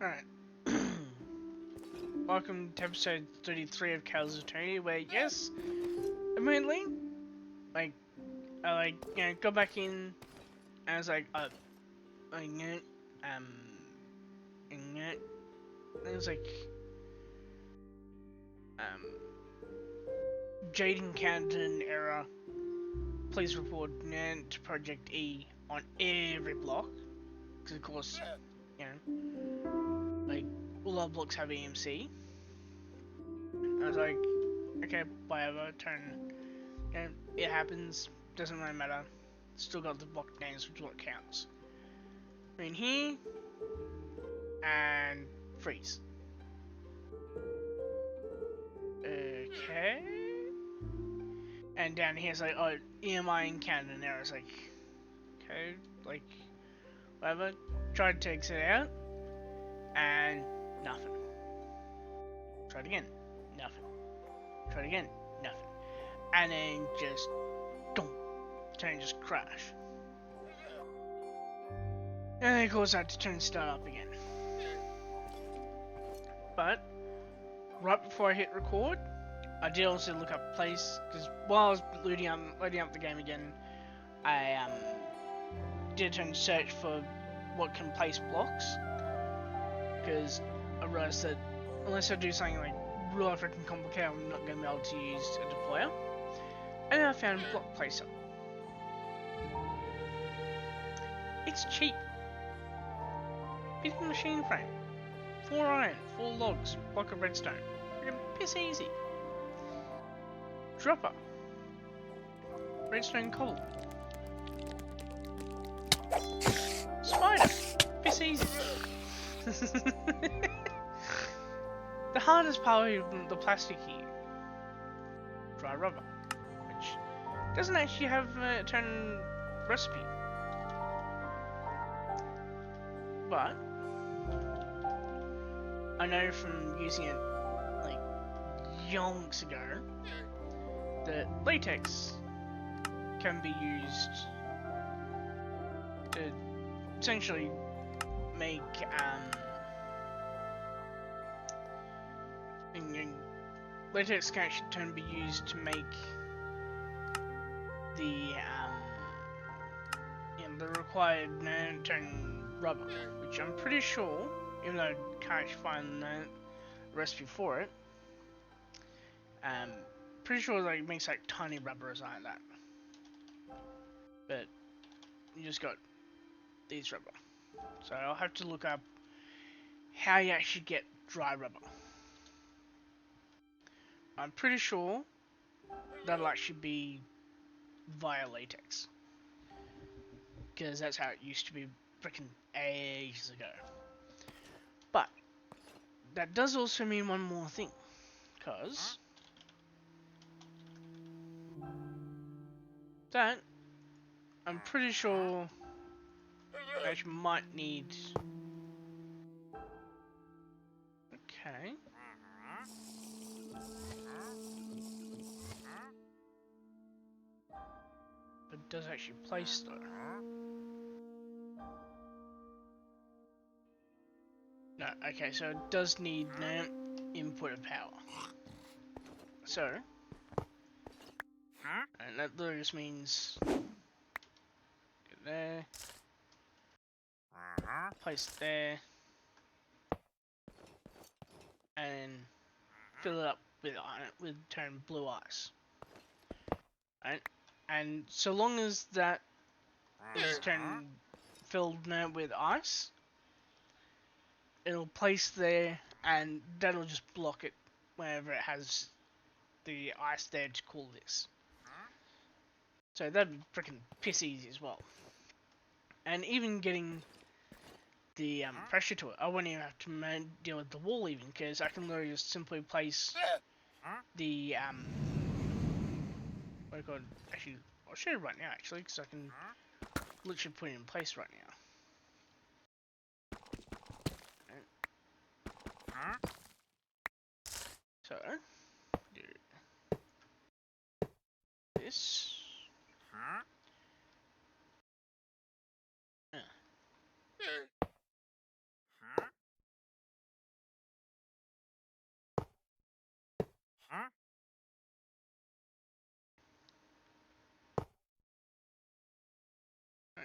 Alright. Welcome to episode 33 of Kael'Alanai, where, yes, immediately, I got back in, and I was like, and it was like, Jade encountered an error. Please report NAND to Project E on every block, because of course, all our blocks have EMC. I was like, okay, whatever, it happens, doesn't really matter. Still got the block names, which is what counts. In here, and freeze. Okay. And down here it's like, oh, EMI encountered an error. It's like, okay, like, whatever. Tried to exit out, and nothing. Tried again, nothing. Tried again, nothing. And then just, just crash. And then of course I had to turn and start up again. But, right before I hit record, I did also look up place, because while I was loading up the game again, I did turn and search for what can place blocks, because I realized that unless I do something like really freaking complicated, I'm not going to be able to use a deployer. And I found block placer. It's cheap. Bit of machine frame, 4 iron, 4 logs, block of redstone. Freaking piss easy. Dropper, redstone cobble. Spider, piss easy. The hardest part of the plastic here, dry rubber, which doesn't actually have a turn recipe, but I know from using it like yonks ago that latex can be used to essentially make latex can actually be used to make the the required turn rubber, which I'm pretty sure, even though I can't actually find the recipe for it, pretty sure like it makes like tiny rubber or something like that. But you just got these rubber, so I'll have to look up how you actually get dry rubber. I'm pretty sure that'll actually be via latex, because that's how it used to be freaking ages ago. But that does also mean one more thing, because that I'm pretty sure I actually might need. Okay. But it does actually place though. No, okay, so it does need no input of power. So, and that literally just means get there, place it there, and fill it up with turn blue ice. Right? And so long as that is filled now with ice, it'll place there, and that'll just block it whenever it has the ice there to cool this. So that'd be freaking piss easy as well. And even getting the pressure to it, I won't even have to deal with the wall even, because I can literally just simply place the what do you call it? Actually, I'll show you right now actually, because I can literally put it in place right now. So, do this.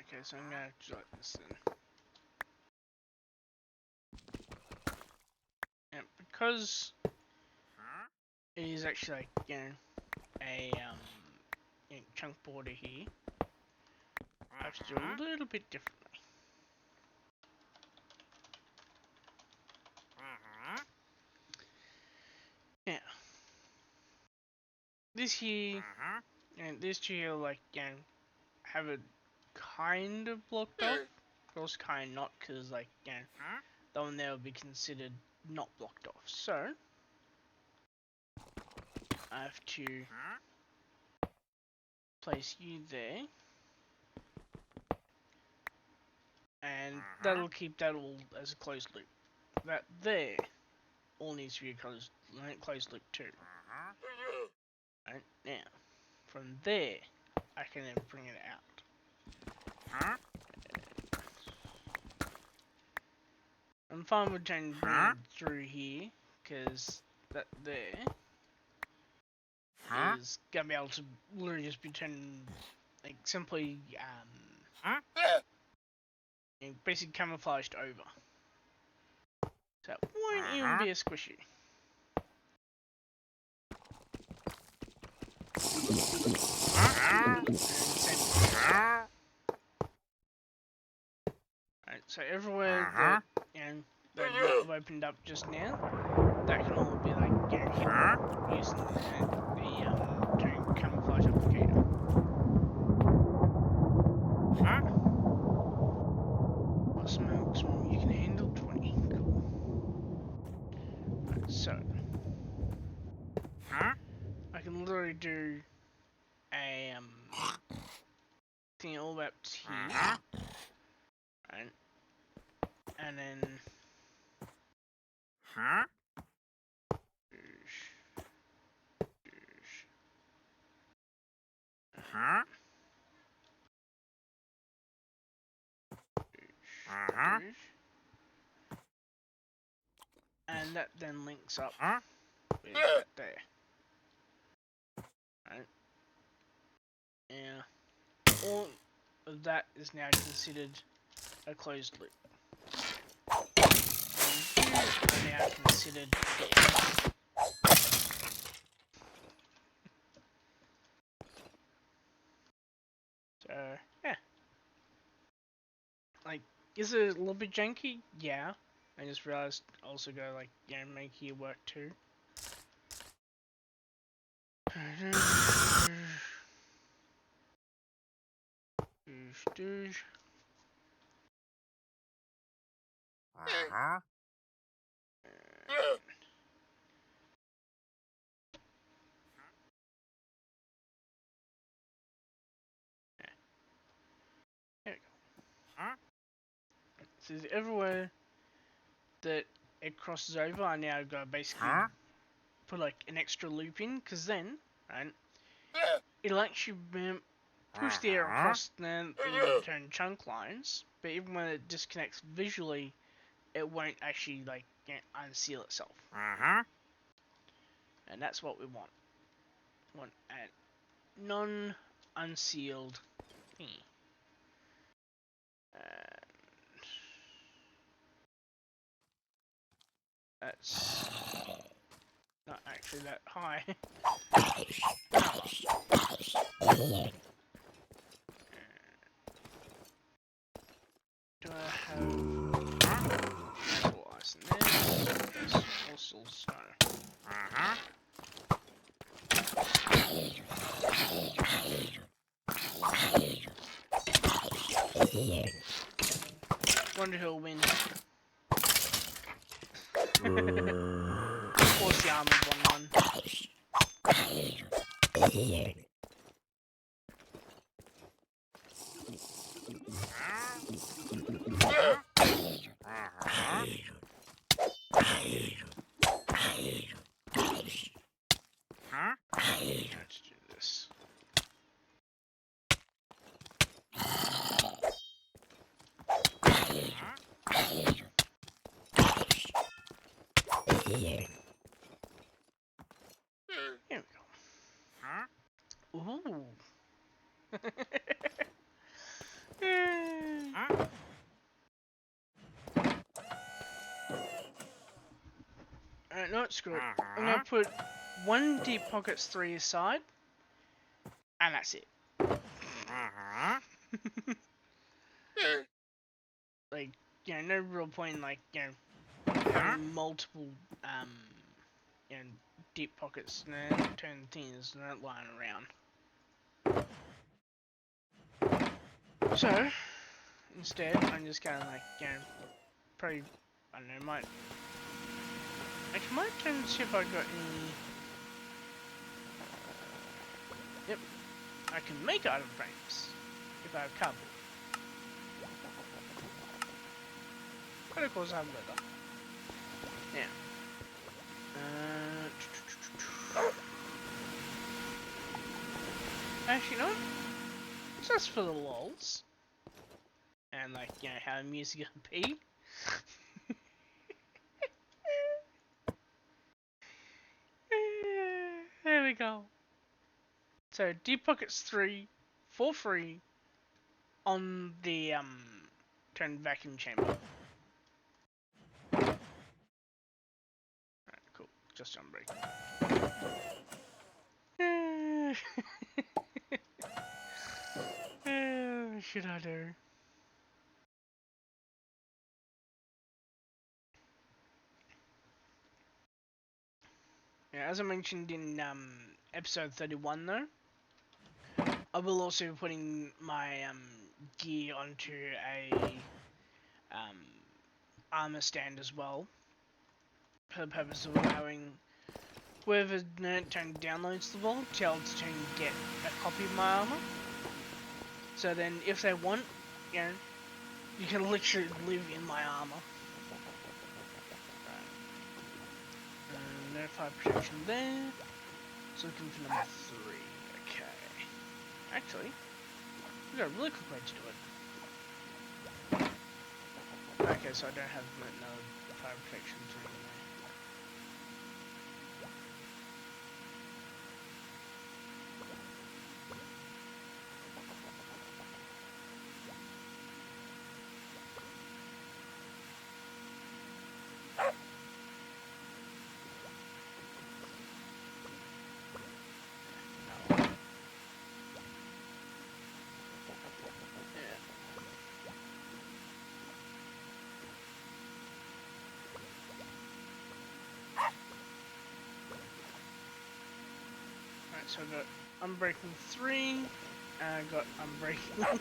Okay, so I'm gonna do like this then. And because it is actually like, you know, a chunk border here, I have to do a little bit differently. Now, this here and this here, like, you know, have it kind of blocked off, but also kind of not, because, like, you know, that one there will be considered not blocked off. So I have to place you there, and that'll keep that all as a closed loop. That there all needs to be a closed loop too. Right now, from there, I can then bring it out. I'm fine with bringing it through here, because that there is gonna be able to literally just be turned, like, simply basically camouflaged over. So it won't even be a squishy. Alright, so everywhere that, you know, that I've opened up just now, that can all be like, you know, hidden using the doing camouflage applicator. Maximum you can handle 20. Cool. Right, so I can literally do a thing all up here, right? And then and that then links up with that there. Right? Yeah. All of that is now considered a closed loop. And you are now considered so yeah. Like, is it a little bit janky? Yeah. I just realized also go like, yeah, make here work too. Doosh. There we go. So everywhere that it crosses over, I now go basically put like an extra loop in, because then, right, it'll actually push the air across the turn chunk lines, but even when it disconnects visually, it won't actually like unseal itself. And that's what we want. We want a non-unsealed thing. That's not actually that high. Do I have natural ice in there? Yes, also snow. Wonder who'll win. Of course the armored one won. Let's do this. No, screw it. I'm gonna put 1 deep pockets 3 aside, and that's it. Like, no real point in, like, having multiple, deep pockets and then turn things not lying around. So, instead, I'm just gonna, like, probably, I don't know, might turn and see if I got any. Yep, I can make item frames if I have cardboard. But of course I have leather. Now, actually, no. Just for the lols, and like how amusing it would be. There we go. So deep pockets 3 for free on the turn vacuum chamber. Alright, cool. Just unbreak. What should I do? Yeah, as I mentioned in episode 31 though, I will also be putting my gear onto a armour stand as well, for the purpose of allowing whoever downloads the vault to be able to get a copy of my armour. So then, if they want, you can literally live in my armour. Right. Notify protection there. So looking for number 3. Okay. Actually, we got a really quick way to do it. Okay, so I don't have another fire protection thing there. So I got unbreaking 3, and I got unbreaking.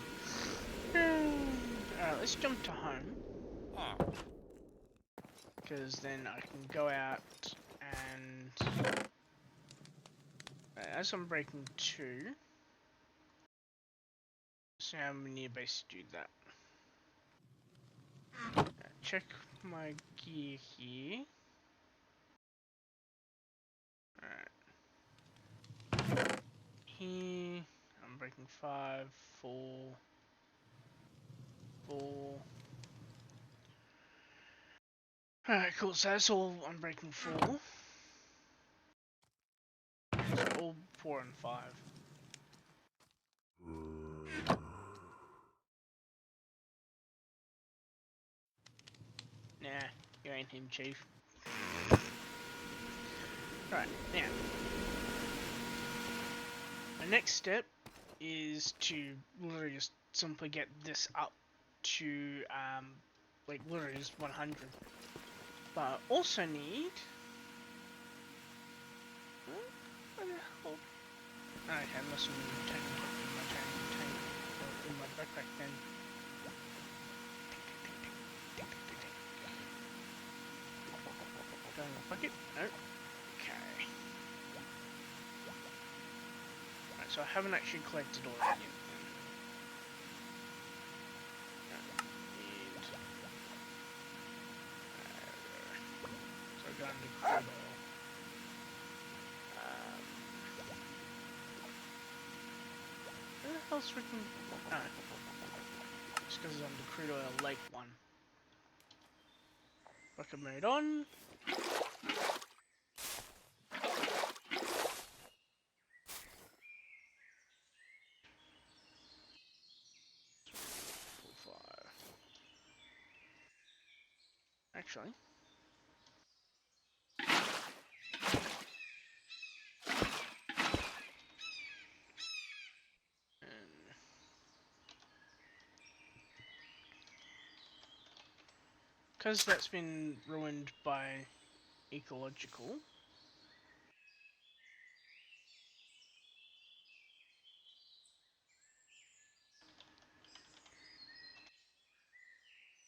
Alright, let's jump to home. Because then I can go out and. As I'm breaking 2. So now we need to basically do that. Check my gear here. Alright. Here, I'm breaking 5, 4, 4. Alright, cool, so that's all I'm breaking 4. So all 4 and 5. Nah, you ain't him, Chief. Right, now. The next step is to literally just simply get this up to, like, literally just 100. But I also need... What the hell? Okay, I must have been in my backpack then. Go in the bucket? No. Okay. Right, so I haven't actually collected all that yet. So I got into crude oil. Where the hell's freaking... Oh. Just because I'm the crude oil lake one. Bucket mode on. Actually, because that's been ruined by ecological.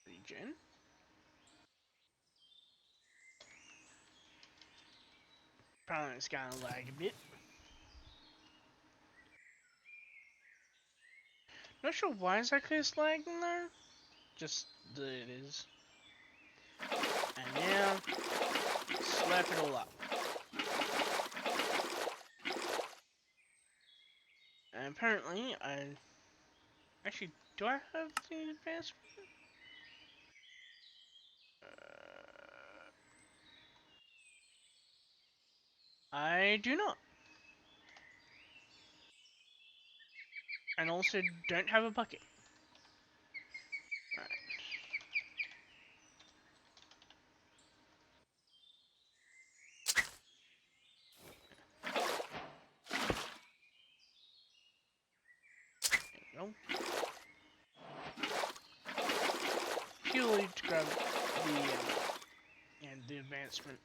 Region. Apparently it's going to lag a bit. Not sure why exactly it's lagging though. Just that it is. And now, slap it all up. And apparently, actually, do I have the advancement? I do not. And also don't have a bucket. Right. There we go. Purely to grab the advancement.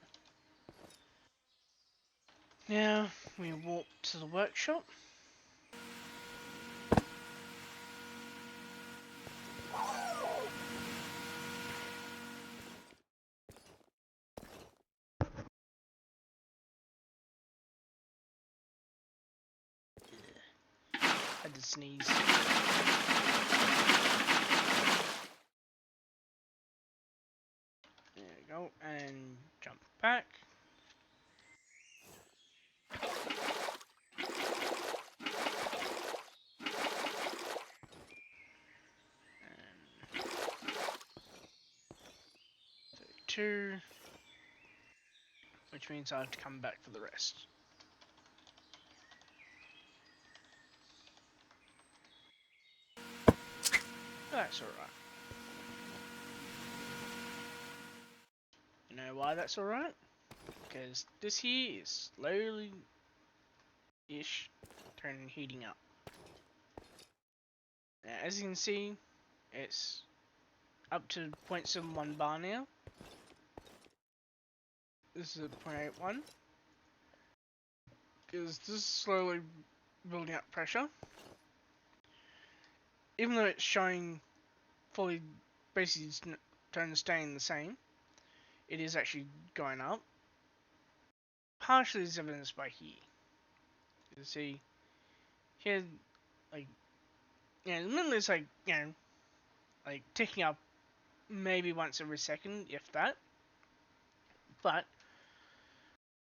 Now we walk to the workshop. Had to sneeze. There we go, and jump back. And 32, which means I have to come back for the rest. That's alright. You know why that's alright? Because this here is slowly-ish turning heating up. Now, as you can see, it's up to 0.71 bar now. This is a 0.81. Because this is slowly building up pressure. Even though it's showing fully, basically staying the same, it is actually going up. Partially is evidenced by here. You can see here, like, the middle is like, like ticking up maybe once every second, if that. But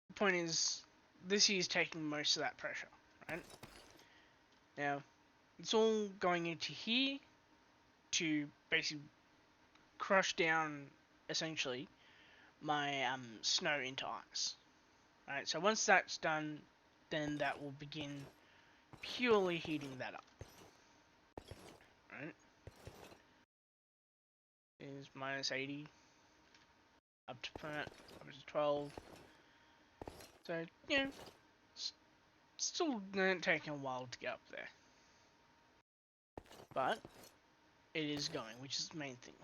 the point is, this here is taking most of that pressure, right? Now, it's all going into here to basically crush down, essentially, my snow into ice. Alright, so once that's done, then that will begin purely heating that up. Right? Is minus 80 up to 12. So yeah, still taking a while to get up there, but it is going, which is the main thing.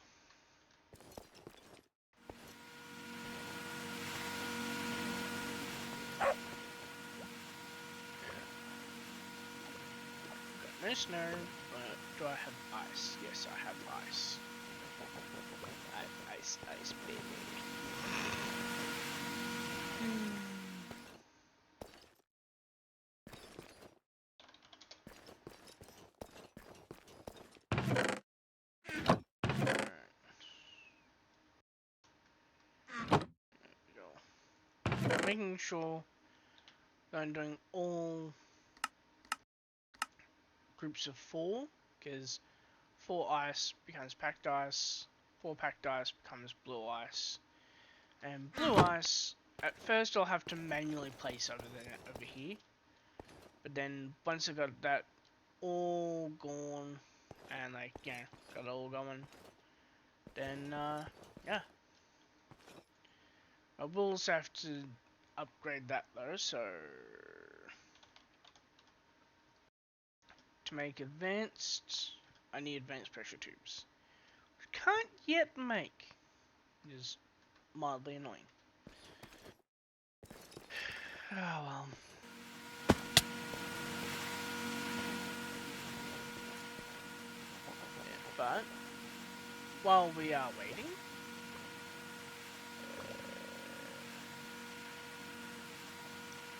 Got no snow, but do I have ice? Yes, I have ice. I have ice, baby. Making sure that I'm doing all groups of 4, because 4 ice becomes packed ice, 4 packed ice becomes blue ice, and blue ice, at first I'll have to manually place over here, but then once I got that all gone, and like, got it all going, then yeah. I will also have to upgrade that though, so to make advanced, I need advanced pressure tubes. Which I can't yet make. is mildly annoying. Oh well. Yeah, but while we are waiting,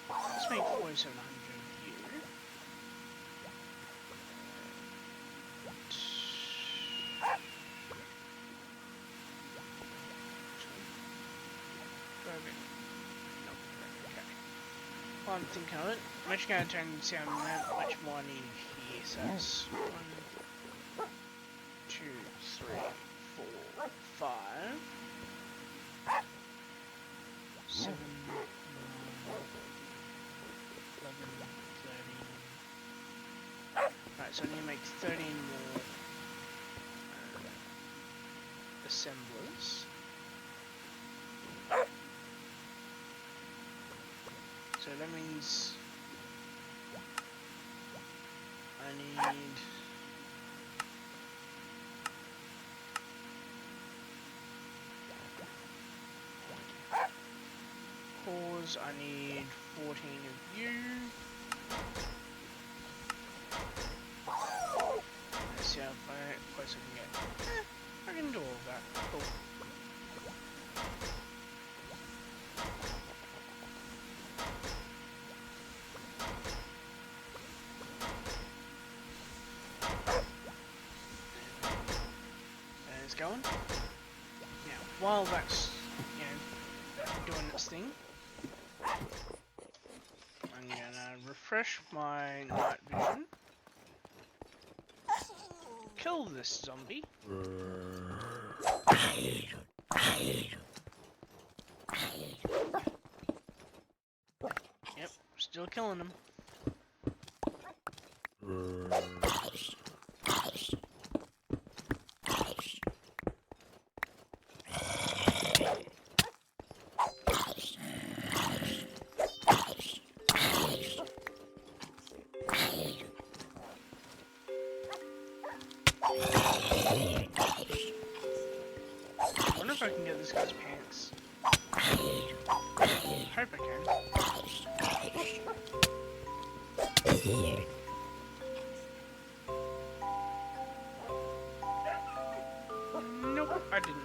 let's make 4700 here. While I'm thinking of it, I'm actually going to turn and see how much more I need here. So it's 1, 2, 3, 4, 5, 7, 9, 11, 13. Right, so I need to make 13 more assemblers. So that means I need cores, I need 14 of you. Let's see how close I can get. I can do all of that. Cool. Going. Now, while that's, doing its thing, I'm gonna refresh my night vision, kill this zombie, yep, still killing him. I wonder if I can get this guy's pants. Hope I can. Nope, I didn't.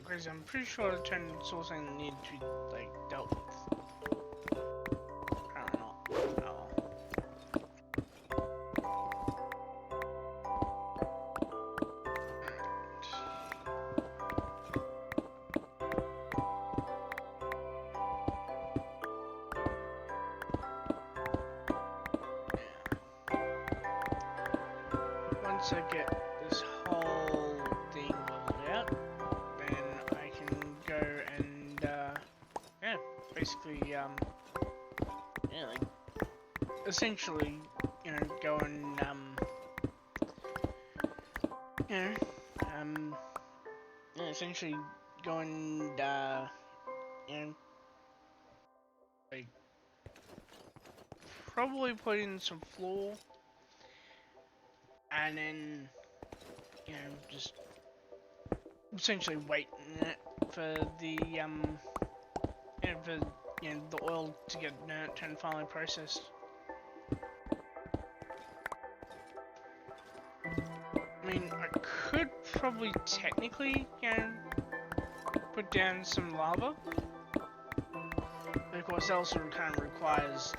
Crazy. I'm pretty sure the turn saw something that needed to be like dealt with. Apparently not. Oh. Once I get this whole thing leveled out, basically, like, essentially, go and, essentially go and, like, probably put in some floor, and then, just essentially wait for the, for the oil to get burnt and finally processed. I mean, I could probably technically, put down some lava, but of course that also kind of requires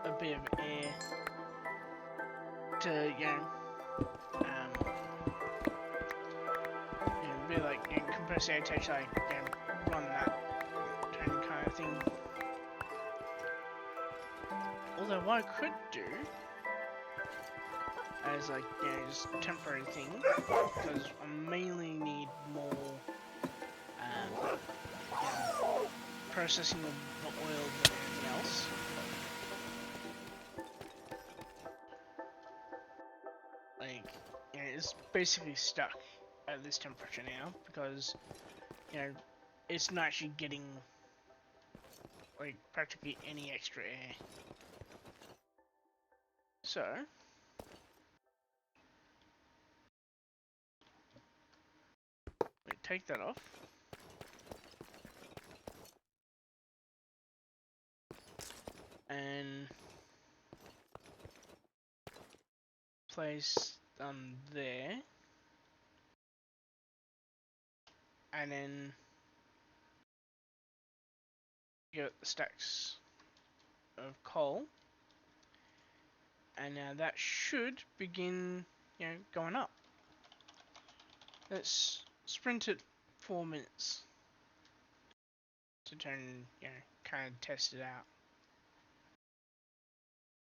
a bit of air to, be like, compressed air to actually, run that kind of thing. Although what I could do as like, just a temporary thing, because I'm mainly processing of the oil than anything else. Like, you know, it's basically stuck at this temperature now because, you know, it's not actually getting like practically any extra air. So we take that off. And place there. And then get the stacks of coal. And now that should begin, you know, going up. Let's sprint it 4 minutes to turn, you know, kind of test it out.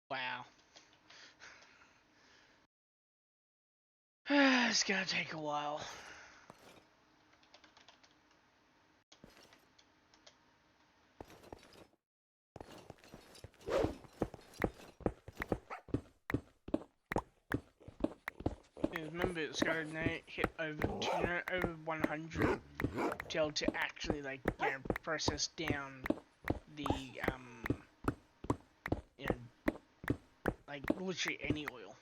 Wow. It's gonna take a while. Remember, it's gotta hit over, over 100 to be able to actually, like, you know, process down the, you know, like, literally any oil.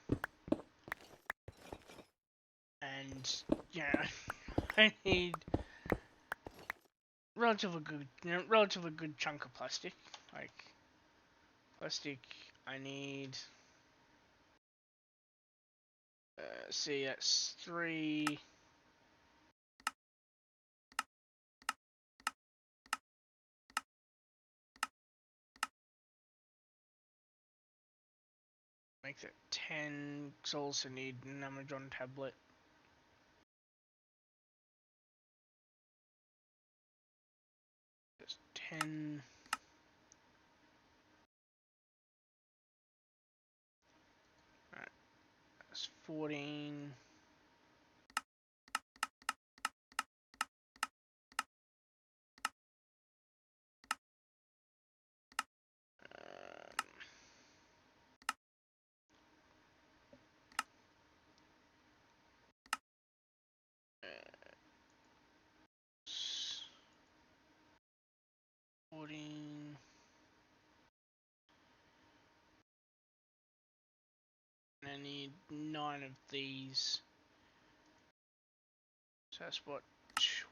And, you know, I need relatively good chunk of plastic. Like, plastic, I need, see, that's 3... Make that 10, because I also need an Amazon tablet. That's 10. Alright, that's 14. And I need 9 of these. So that's what,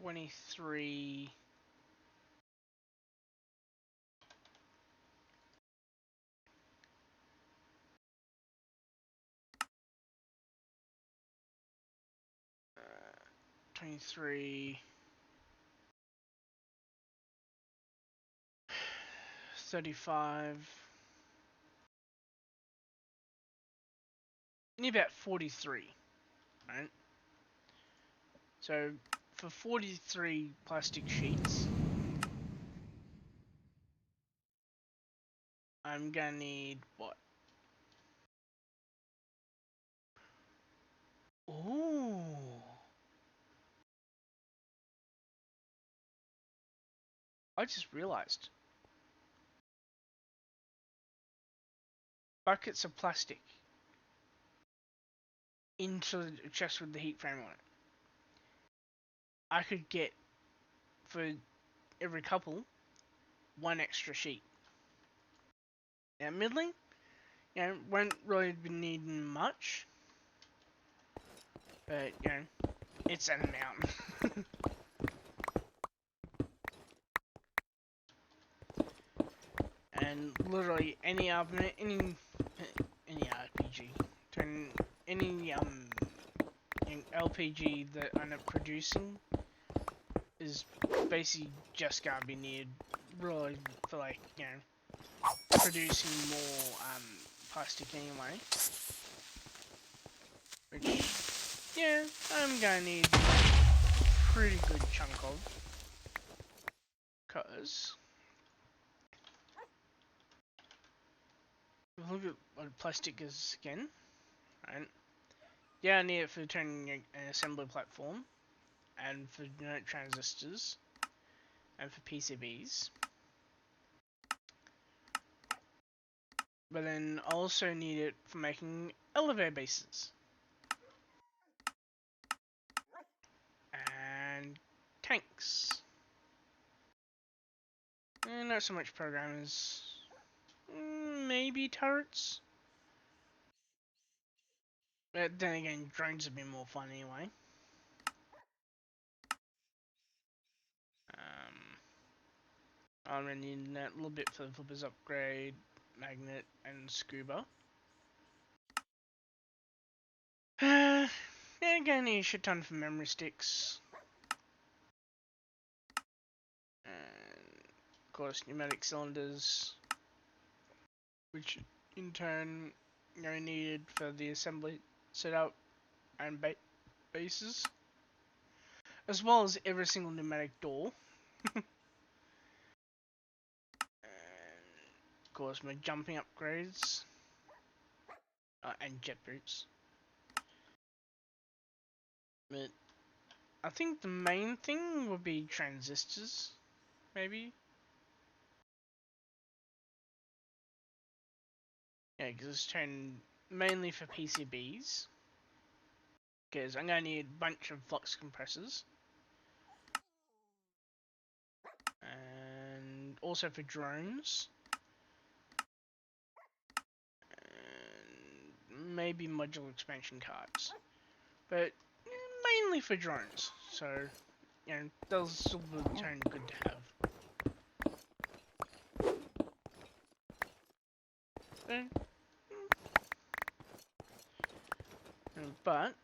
23. Uh, 23. 35. Need about 43, right? So for 43 plastic sheets, I'm gonna need what? Ooh. I just realized. Buckets of plastic into the chest with the heat frame on it. I could get, for every couple, 1 extra sheet. Now middling, you know, won't really be needing much, but you know, it's an amount. And literally any RPG, turn any LPG that I'm producing is basically just gonna be needed really for, like, you know, producing more plastic anyway. Which, yeah, I'm gonna need a pretty good chunk of, cause look at what plastic is again, right? Yeah, I need it for turning an assembly platform, and for transistors, and for PCBs. but then I also need it for making elevator bases. And tanks. And not so much programmers. Maybe turrets. But then again, drones would be more fun anyway. I'm gonna need that little bit for the flippers upgrade, magnet, and scuba. Yeah, gonna need a shit ton for memory sticks. And of course, pneumatic cylinders, which in turn are needed for the assembly setup and bases, as well as every single pneumatic door. And of course, my jumping upgrades and jet boots. But I think the main thing would be transistors, maybe. Yeah, because it's turned mainly for PCBs. Because I'm going to need a bunch of flux compressors. And also for drones. And maybe modular expansion cards. But mainly for drones. So, you know, those still would turn good to have. But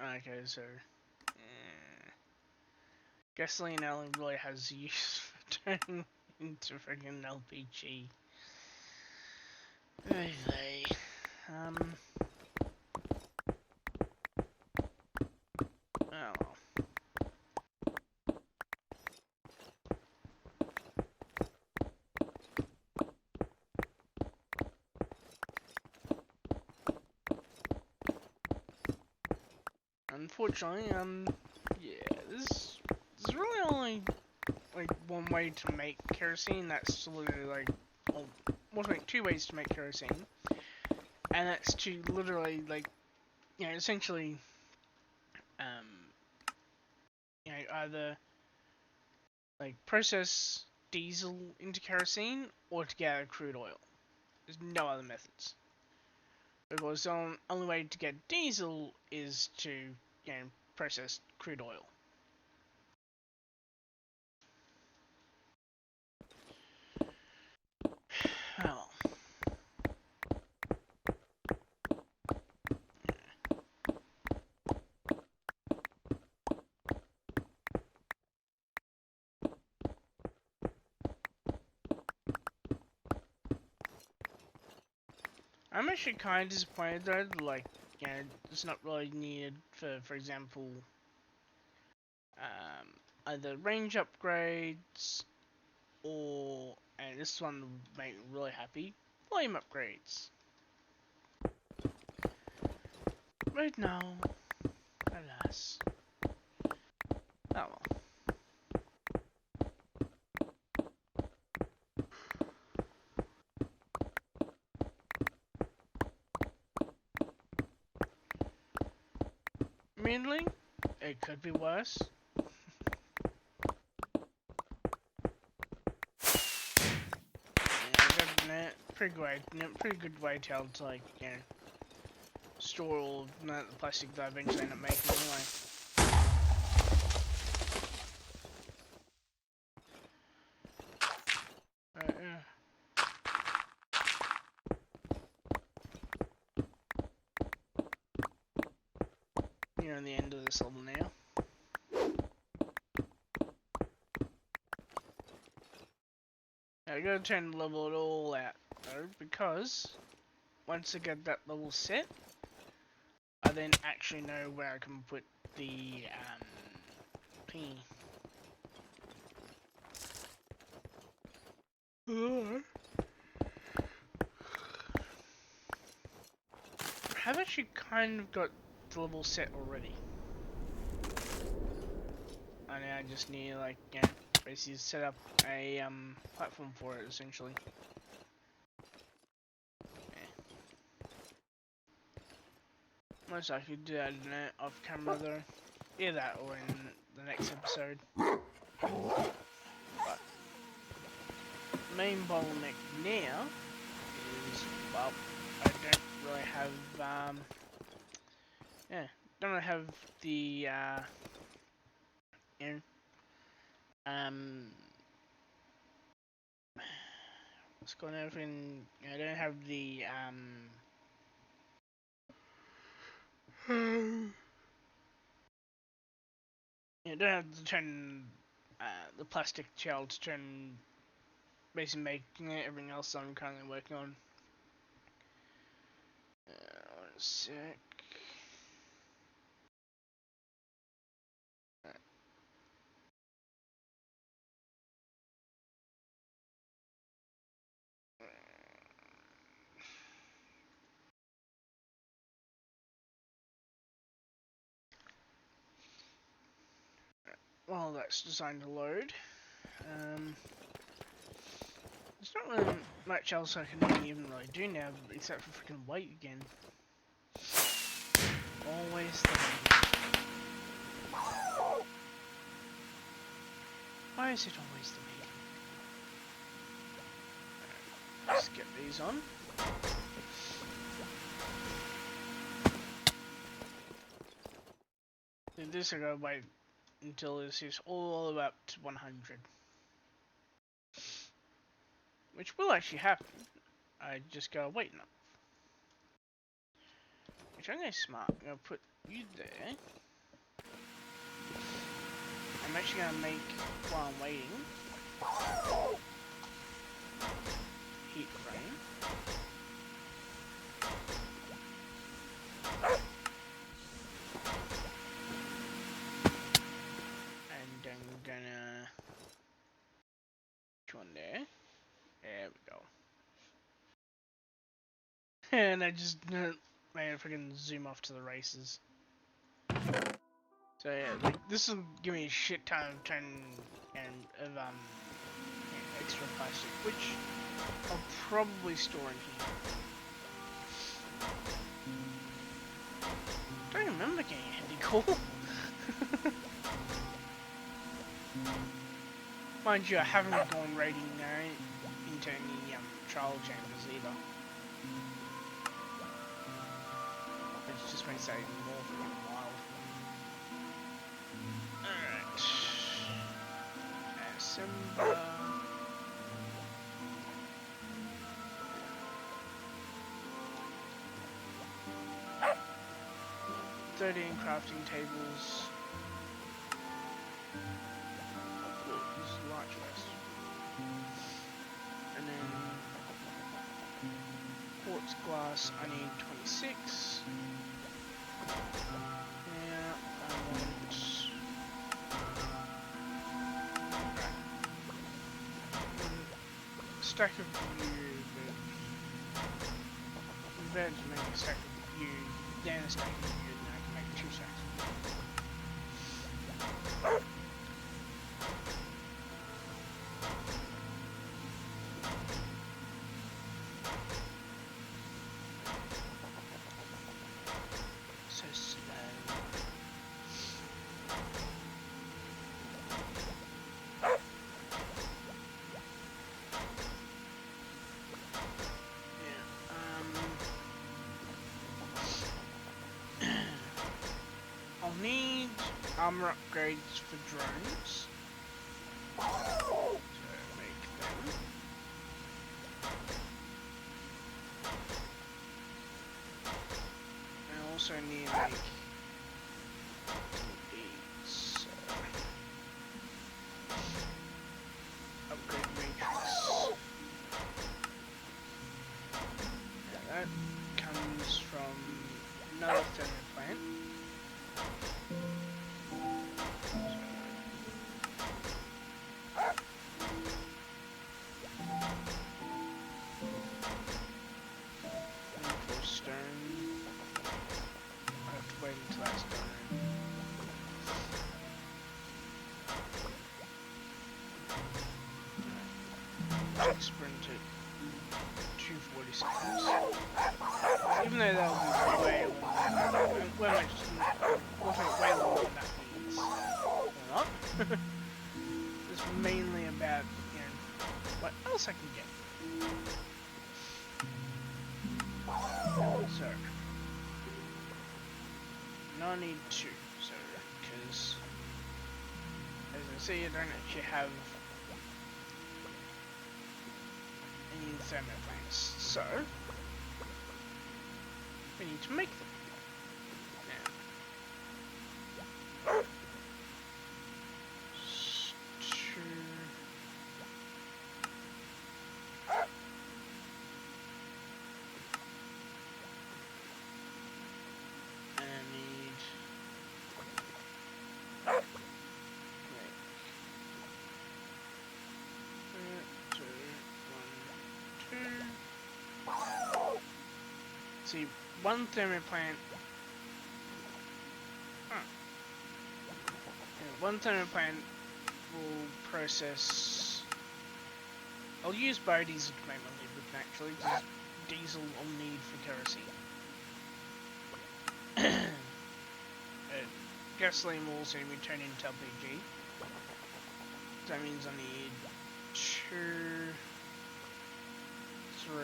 okay, so gasoline only really has use for turning into freaking LPG. Anyway, oh well. Unfortunately, yeah, there's really only like one way to make kerosene. That's literally like, well, make two ways to make kerosene, and that's to literally like, you know, essentially, you know, either like process diesel into kerosene or to get out crude oil. There's no other methods. Because the only way to get diesel is to, you know, process crude oil. Oh. I'm actually kind of disappointed though, like, you know, it's not really needed for example, either range upgrades or, and this one would make me really happy, volume upgrades. Right now, alas. Oh well. Mainly, it could be worse. Yeah, pretty good way to like, you know, store all of the plastic that I eventually end up making anyway. Yeah. Near the end of this level now. I gotta turn the level it all out though, because once I get that level set, I then actually know where I can put the thingy. I have actually kind of got the level set already. I now just need like basically set up a platform for it essentially. Most likely do that off camera though. Either that or in the next episode. But the main bottleneck now is, well, I don't really have don't really have the what's going on everything. I don't have the don't have to turn the plastic shell to turn, basically making everything else I'm currently working on. One sec. Well, that's designed to load. There's not really much else I can even really do now, except for freaking wait again. Always the waiting. Why is it always the waiting? Let's get these on. Then this I gotta wait until this is all up to 100. Which will actually happen. I just gotta wait enough. Which I'm gonna smart. I'm gonna put you there. I'm actually gonna make, while I'm waiting, heat frame. And I'm gonna, which one there? There we go. And I just made it freaking zoom off to the races. So yeah, like this will give me a shit ton of extra plastic, which I'll probably store in here. Don't remember getting a heavy core. Mind you, I haven't gone raiding into any trial chambers either. Which just makes that even more freaking wild. Alright. Assemble. 13 crafting tables. Cool, this is large rest. And then quartz glass, I need 26. Yeah, I want stack of view, but I'm better to make a stack of view than a stack of view, and I can make 2 stacks. So slow. I'll need armour upgrades for drones. So make them. I also need like these upgrade matrix. Yeah, that comes from another thermal plant. For stone, I have to wait until that's done. 40 seconds. Even though that will be way longer. Way much. We'll take way longer than that needs. Or not. It's mainly about, you know, what else I can get. So. Now I need 2. So, because. As I see, I don't actually have any thermoplanes. So. We need to make them. Now. See, one thermoplant. One thermoplant will process. I'll use biodiesel to make my lubricant actually, because diesel I'll need for kerosene. Gasoline will also be turned into LPG. So that means I need 2, 3.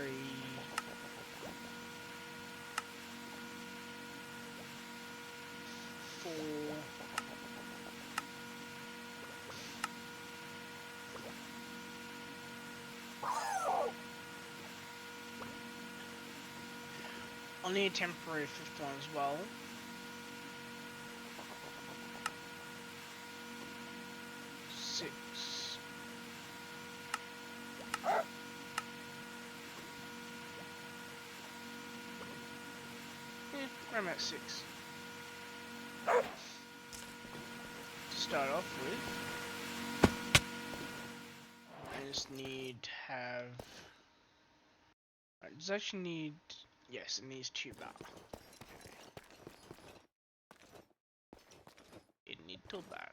I'll need a temporary 5th one as well. Six. Yeah, I'm at 6. To start off with, I just need to have. Does it actually need? Yes, it needs 2 bar. It needs 2 bar.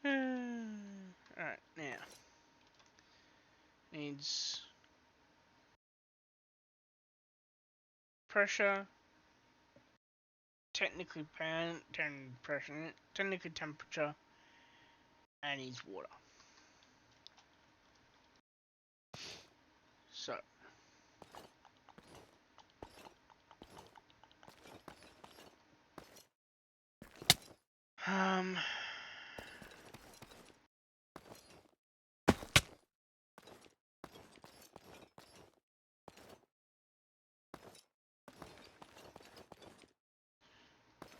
Alright, now. Needs pressure. Technically pressure. Technically temperature. And needs water. So.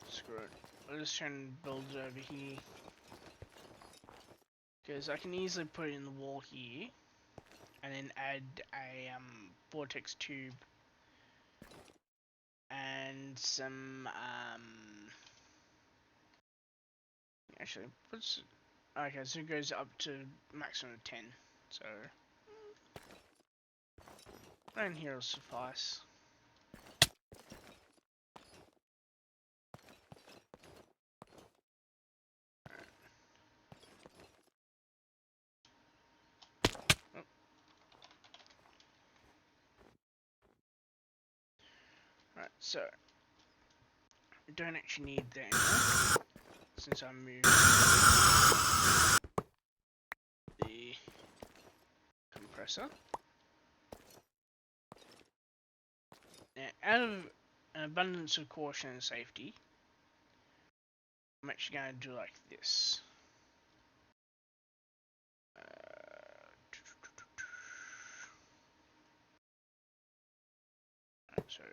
Screw it. I'll just try and build it over here. Because I can easily put it in the wall here. And then add a vortex tube. And some actually what's okay, so it goes up to maximum of 10. So around here will suffice. Right, so I don't actually need that anymore since I moved the compressor. Now, out of an abundance of caution and safety, I'm actually going to do like this. So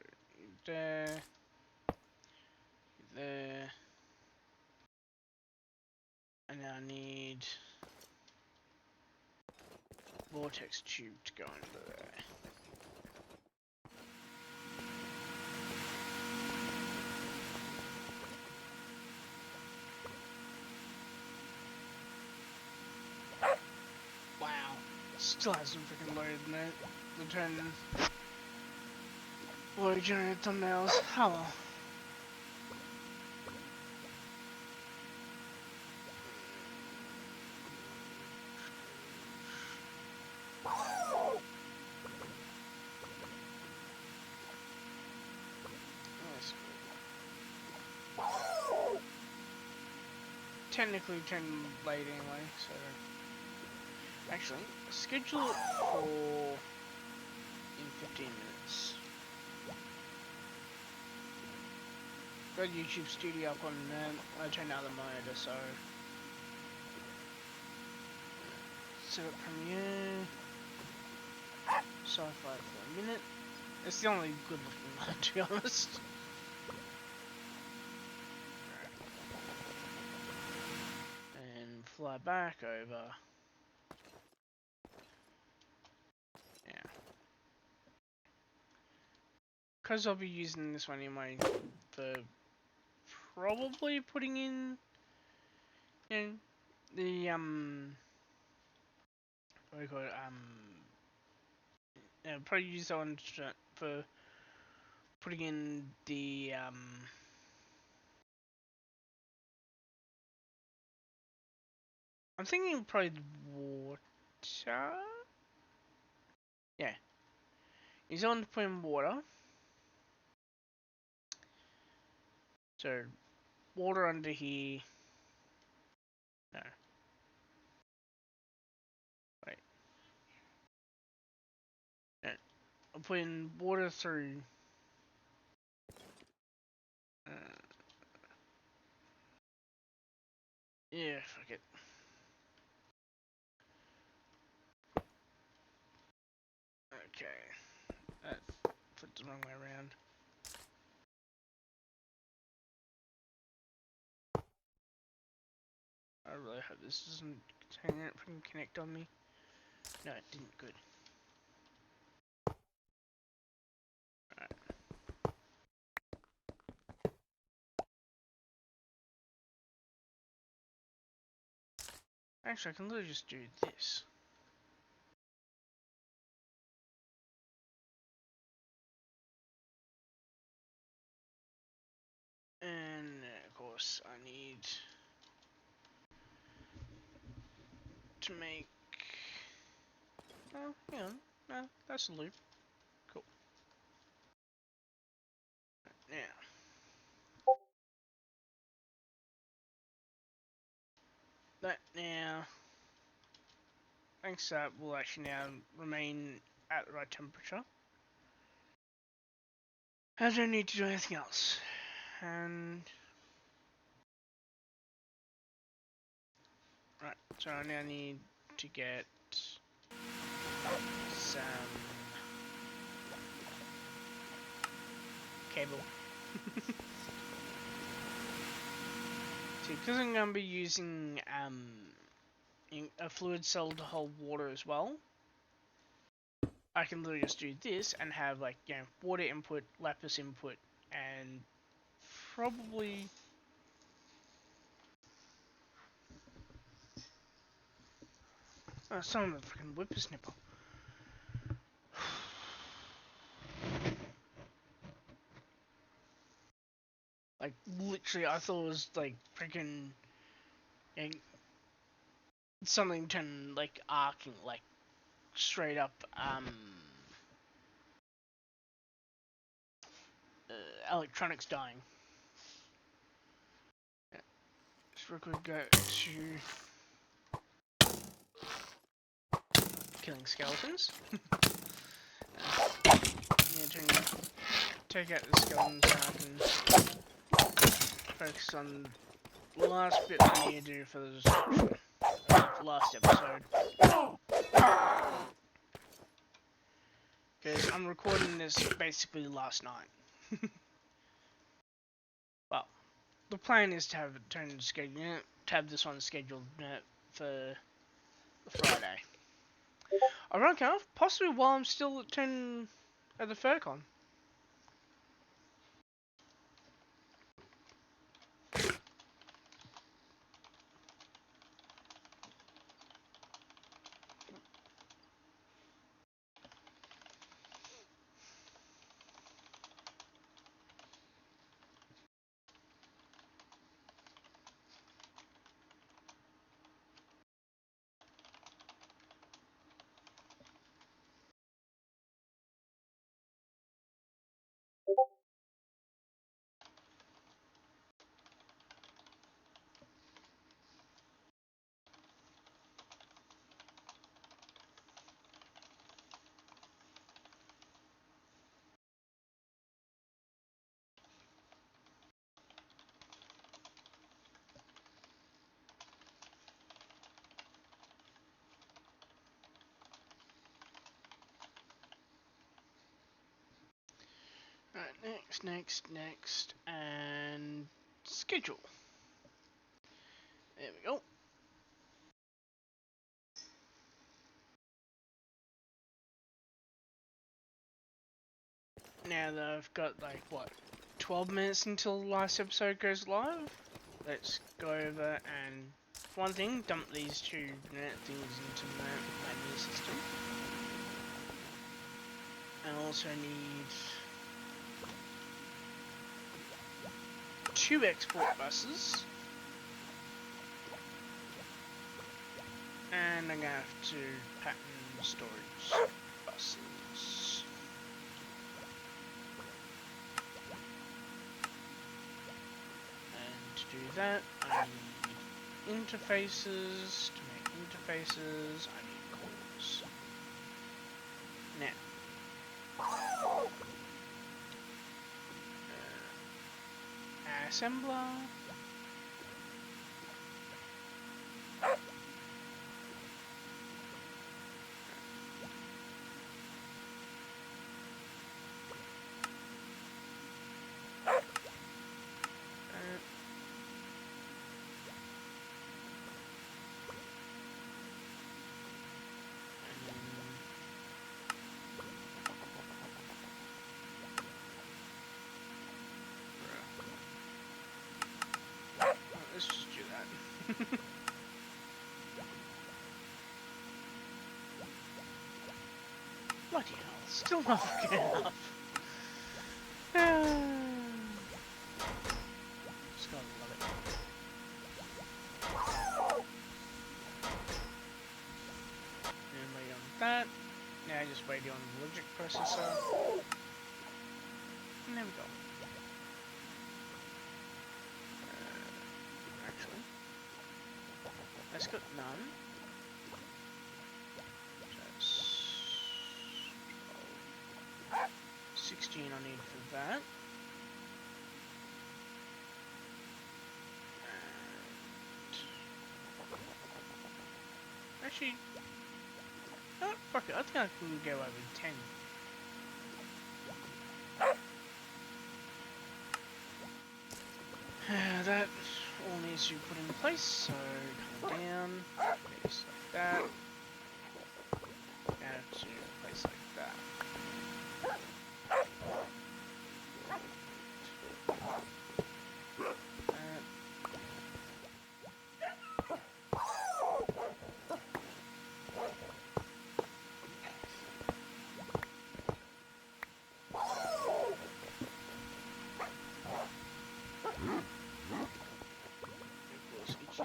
there, and now I need vortex tube to go under there. Wow, still hasn't freaking loaded the turn auto generated thumbnails. How well. technically turn late anyway, so actually schedule it for in 15 minutes. Got YouTube Studio up on I turned out the monitor, so set up Premiere, sci-fi for a minute. It's the only good looking one, to be honest. And fly back over. Yeah. Because I'll be using this one anyway for probably putting in, you know, the, what do you call it, yeah, probably use that one for putting in the, I'm thinking probably the water? Yeah. He's on to put in water. So, water under here. No. Wait. No. I'll put in water through. Yeah, fuck it. Okay. That flipped the wrong way around. I really hope this doesn't connect on me. No, it didn't. Good. Alright. Actually, I can literally just do this. And of course, I need to make. Oh, hang on. No, that's a loop. Cool. Now, that now, thanks to that, will actually now remain at the right temperature. I don't need to do anything else. And right, so I now need to get some cable. See, because I'm going to be using a fluid cell to hold water as well, I can literally just do this and have, like, you know, water input, lapis input, and probably some of the freaking whippersnipper. Like, literally, I thought it was, like, freaking, you know, something turning, like, arcing, like, straight up, electronics dying. Yeah. Just real quick go to killing skeletons. Yeah, take out the skeletons so I can focus on the last bit I need to do for the destruction of last episode. Because I'm recording this basically last night. Well, the plan is to have it turned scheduled, to have this one scheduled for Friday. Ironically enough, possibly while I'm still at the furcon. next, and schedule. There we go. Now that I've got like what, 12 minutes until the last episode goes live, let's go over and one thing, dump these two things into my new system. I also need 2 export buses. And I'm gonna have to pattern storage buses. And to do that, I need interfaces. To make interfaces, I need cores. Now, assembler. Let's just do that. Bloody hell, still not good enough. Just gotta love it. And wait on that. Now just wait on the logic processor. And there we go. Actually, that's got none. That's 12. 16 I need for that. And actually, oh, fuck it, I think I can go over 10. That all needs to be put in place, so come down, place like that, down to place like that.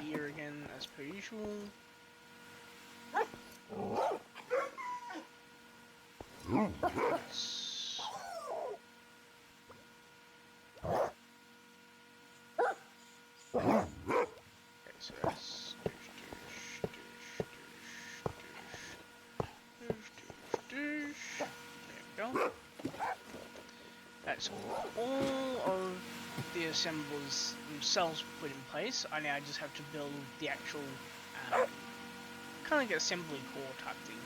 Here again, as per usual. Okay, so that's there we go. That's all of the assemblers themselves put in place. I now just have to build the actual kind of like assembly core type thing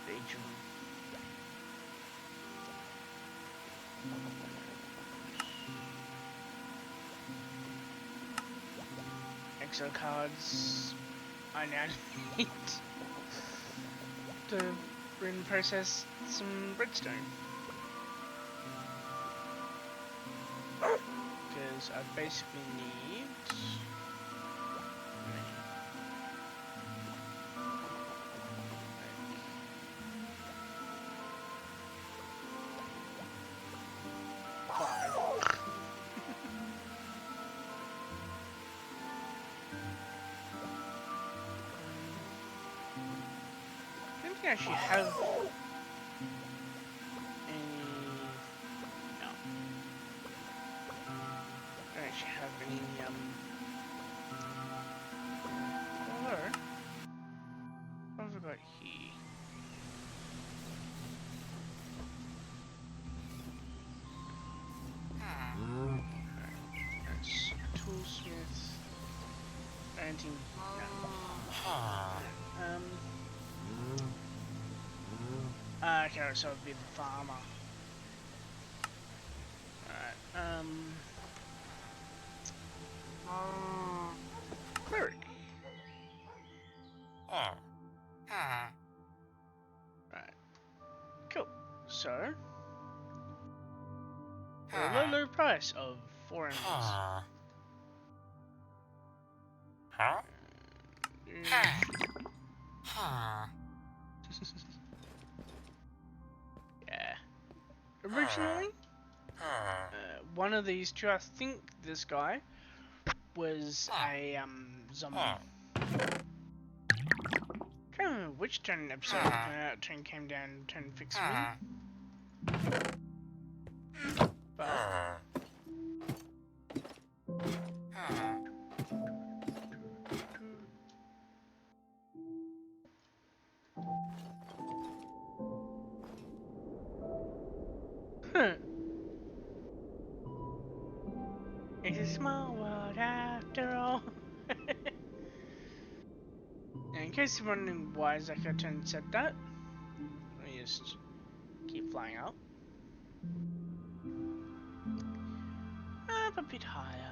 for each of them. Exo cards I now need to process some redstone. Because I basically need I don't think I actually have any. No. I don't actually have any. Hello. What have I got here? That's toolsmith. Anything. Okay, so it'd be the farmer. so, for a low, low price of 4 emeralds. Yeah. Originally, one of these two, I think this guy, was a zombie. Can't remember which turn episode turn came down and turn fixed me. But it's a small world after all. And in case you're wondering why Zakaton said that, let me just keep flying up. Up a bit higher.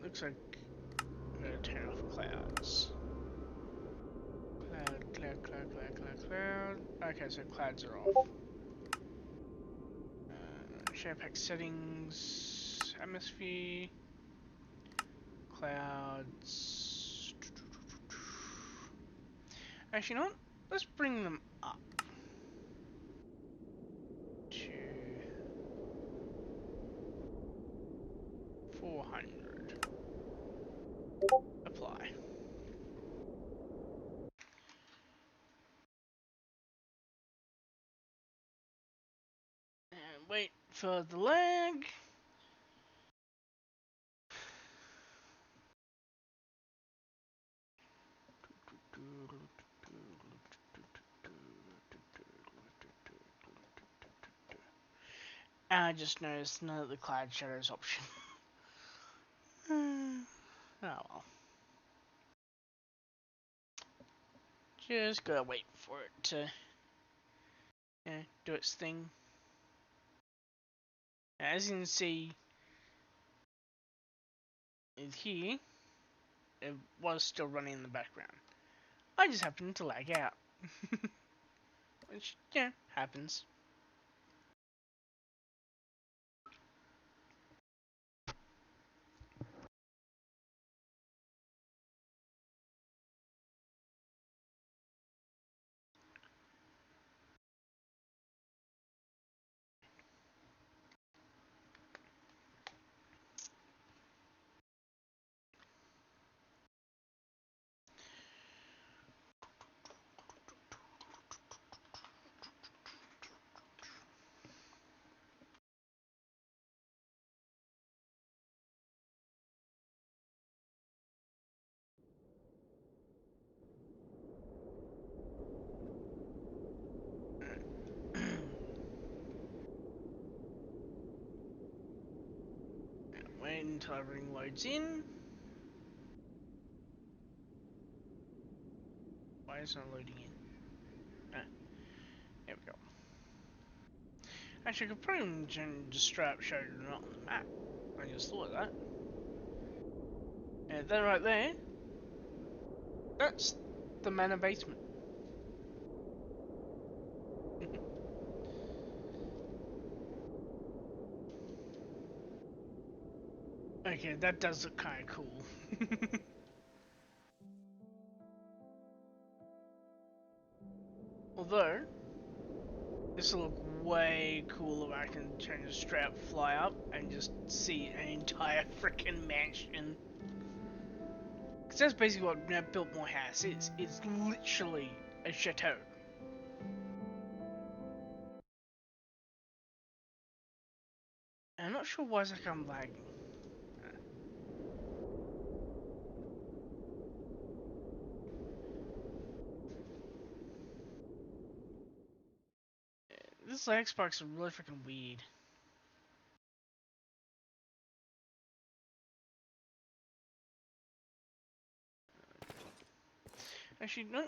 Looks like I'm gonna turn off clouds. Cloud. Okay, so clouds are off. Share pack settings, atmosphere, clouds. Actually, you know what? Let's bring them up to 400. Apply. And wait for the lag. And I just noticed none of the cloud shadows option. Oh well. Just gotta wait for it to do its thing. As you can see here, it was still running in the background. I just happened to lag out. Which, yeah, happens. Wait until everything loads in. Why is it not loading in? Ah, there we go. Actually, I could probably just straight up show it not on the map. I just thought of that. Yeah, that right there, that's the manor basement. Okay, that does look kind of cool. Although, this will look way cooler when I can turn the straight up fly up and just see an entire freaking mansion. Because that's basically what Biltmore House is. It's literally a chateau. And I'm not sure why I'm lagging. This lag spikes are really freaking weird. Actually, no.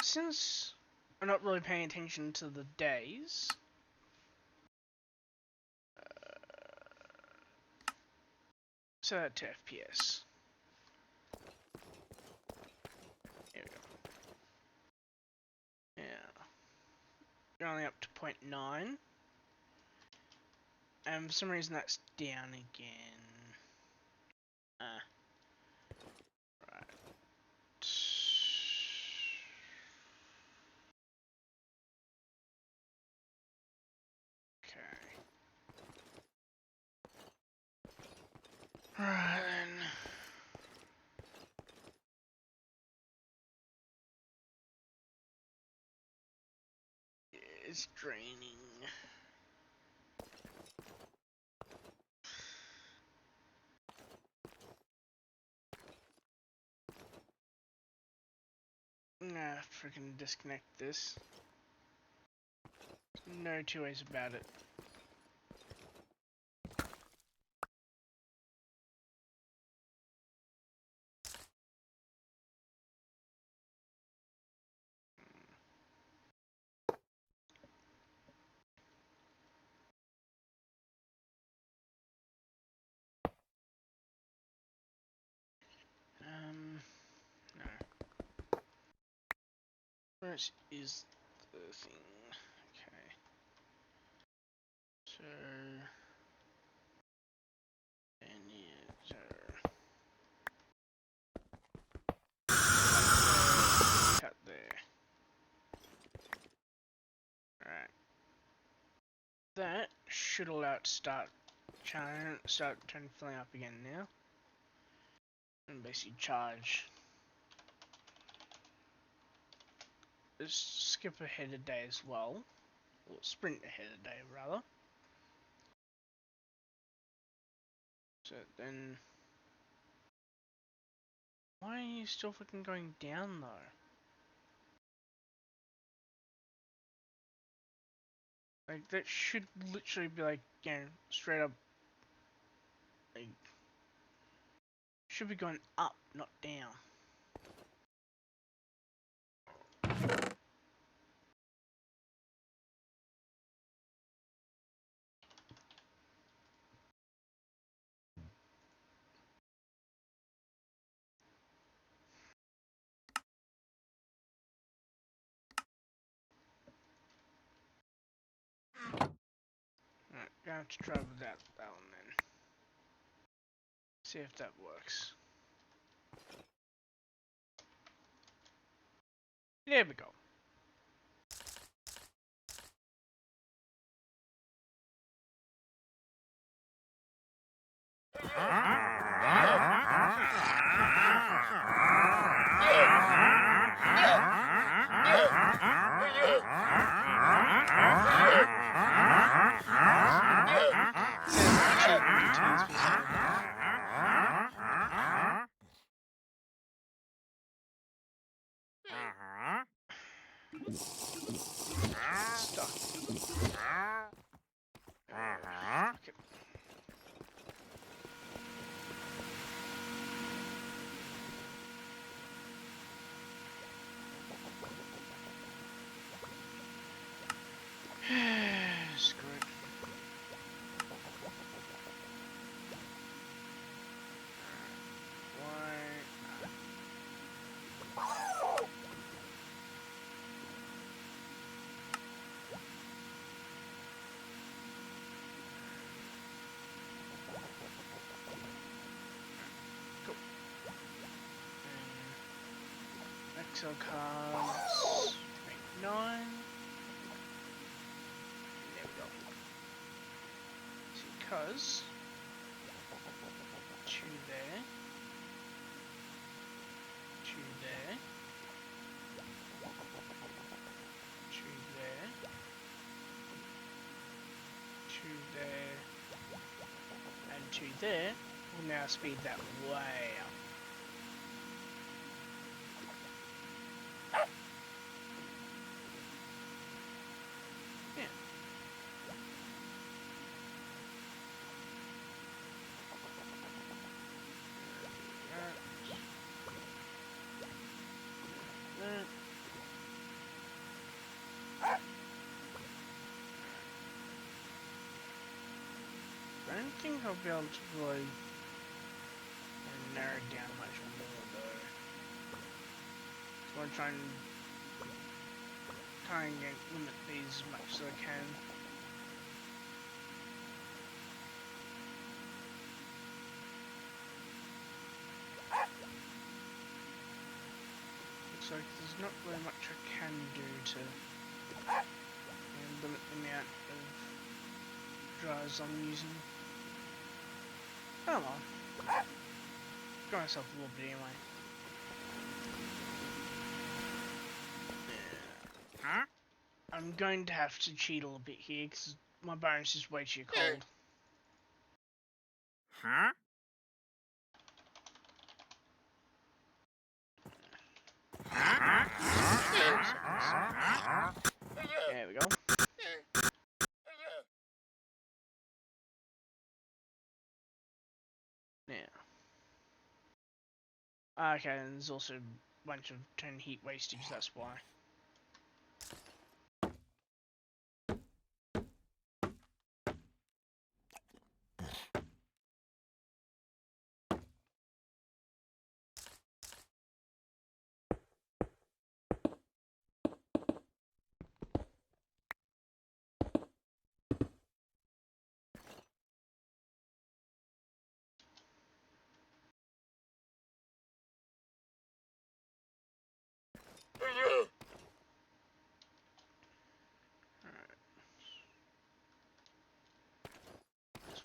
Since I'm not really paying attention to the days, set that to FPS. There we go. Yeah. You're only up to 0.9. And for some reason that's down again. Right. Okay. Right then. It's draining. Nah, freaking disconnect this. No two ways about it. No. Where is the thing? Okay. So, cut there. Alright. That should allow it to start filling up again now. And basically charge. Let's skip ahead a day as well. Or sprint ahead a day rather. So then, why are you still fucking going down though? Like that should literally be like, you know, straight up. Like, should be going up, not down. Alright, gonna have to try with that one then. See if that works. There we go. Stuck. Okay. Screw it. Excel cards. Make 9. There we go. Because 2 there. 2 there. 2 there. 2 there. And 2 there. We'll now speed that way up. think I'll be able to really narrow it down much more though. So I'm trying and limit these as much as I can. Looks like there's not really much I can do to limit the amount of dryers I'm using. Oh well. Got myself a little bit anyway. Huh? I'm going to have to cheat a little bit here because my bone's just way too cold. Huh? There we go. Now. Okay, and there's also a bunch of turn heat wastage, that's why.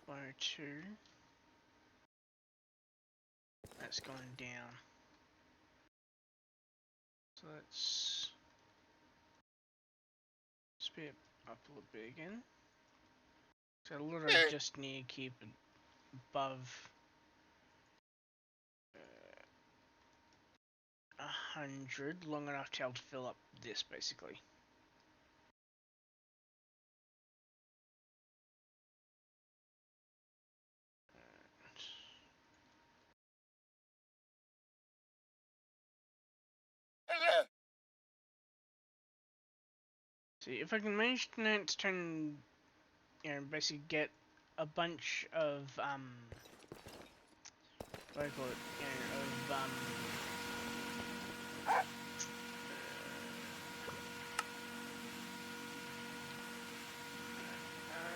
Fire 2. That's going down. So let's speed up a little bit again. So a little just need to keep it above 100, long enough to be able to fill up this basically. See if I can manage to turn, basically get a bunch of what do I call it, let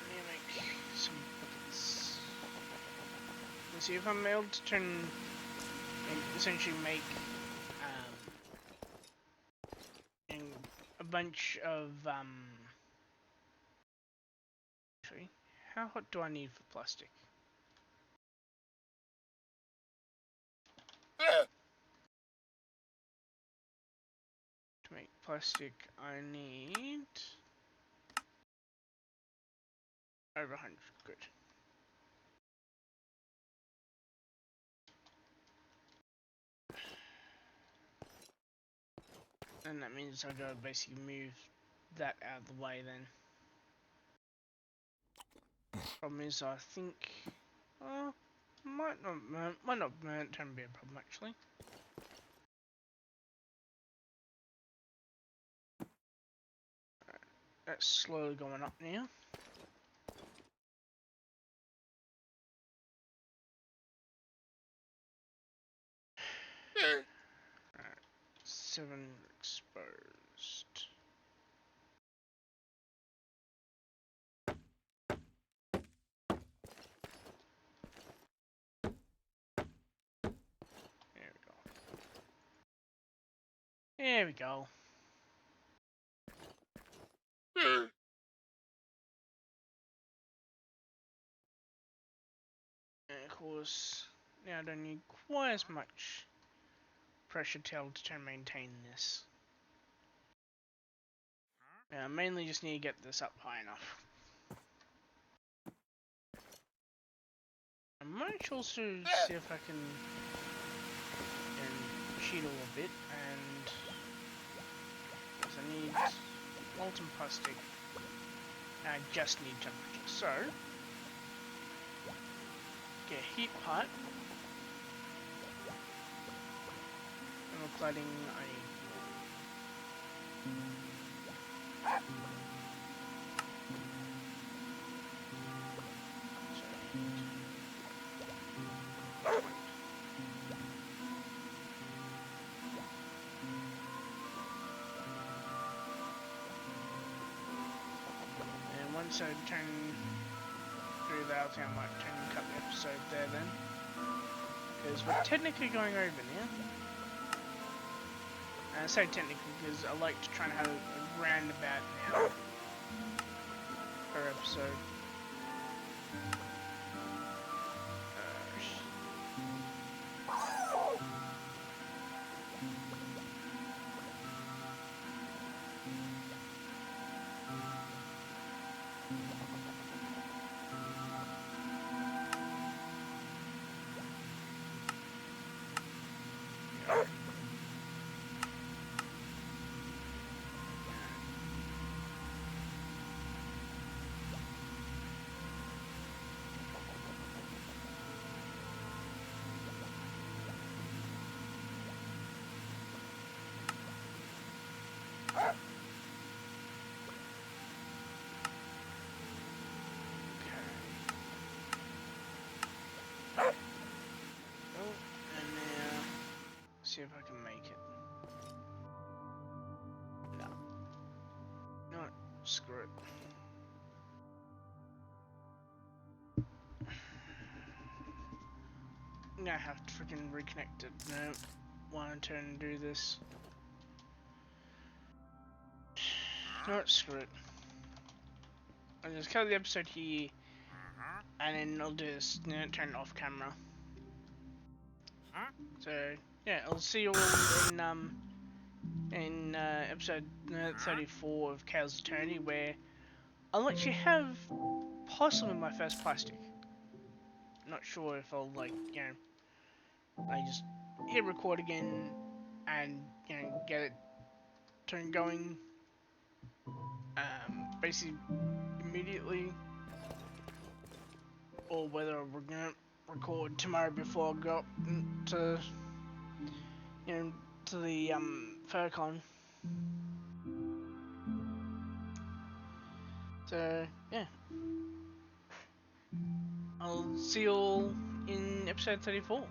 me make some buckets. Let's see if I'm able to turn and essentially make a bunch of actually, how hot do I need for plastic? To make plastic I need over 100, good. And that means I gotta basically move that out of the way then. Problem is I think, might not turn to be a problem actually. Right, that's slowly going up now. Right, 7 exposed. There we go. And of course, now I don't need quite as much pressure to maintain this. Now I mainly just need to get this up high enough. I might also see if I can cheat a little bit, and because I need molten plastic, and I just need temperature. So get a heat pipe, and we're cladding I need more. so turn through that. I think I might cut the episode there then, because we're technically going over now. And I say technically because I like to try and have a roundabout now per episode. See if I can make it. No. No, screw it. I'm gonna have to freaking reconnect it. No, want to turn and do this. No, screw it. I'll just cut the episode here, and then I'll do this. No, turn it off camera. So yeah, I'll see you all in episode 34 of Kael's Eternity, where I'll actually have possibly my first plastic. Not sure if I'll I just hit record again and get it turned going basically immediately, or whether we're gonna record tomorrow before I go up to to the furcon. So yeah, I'll see you all in episode 34.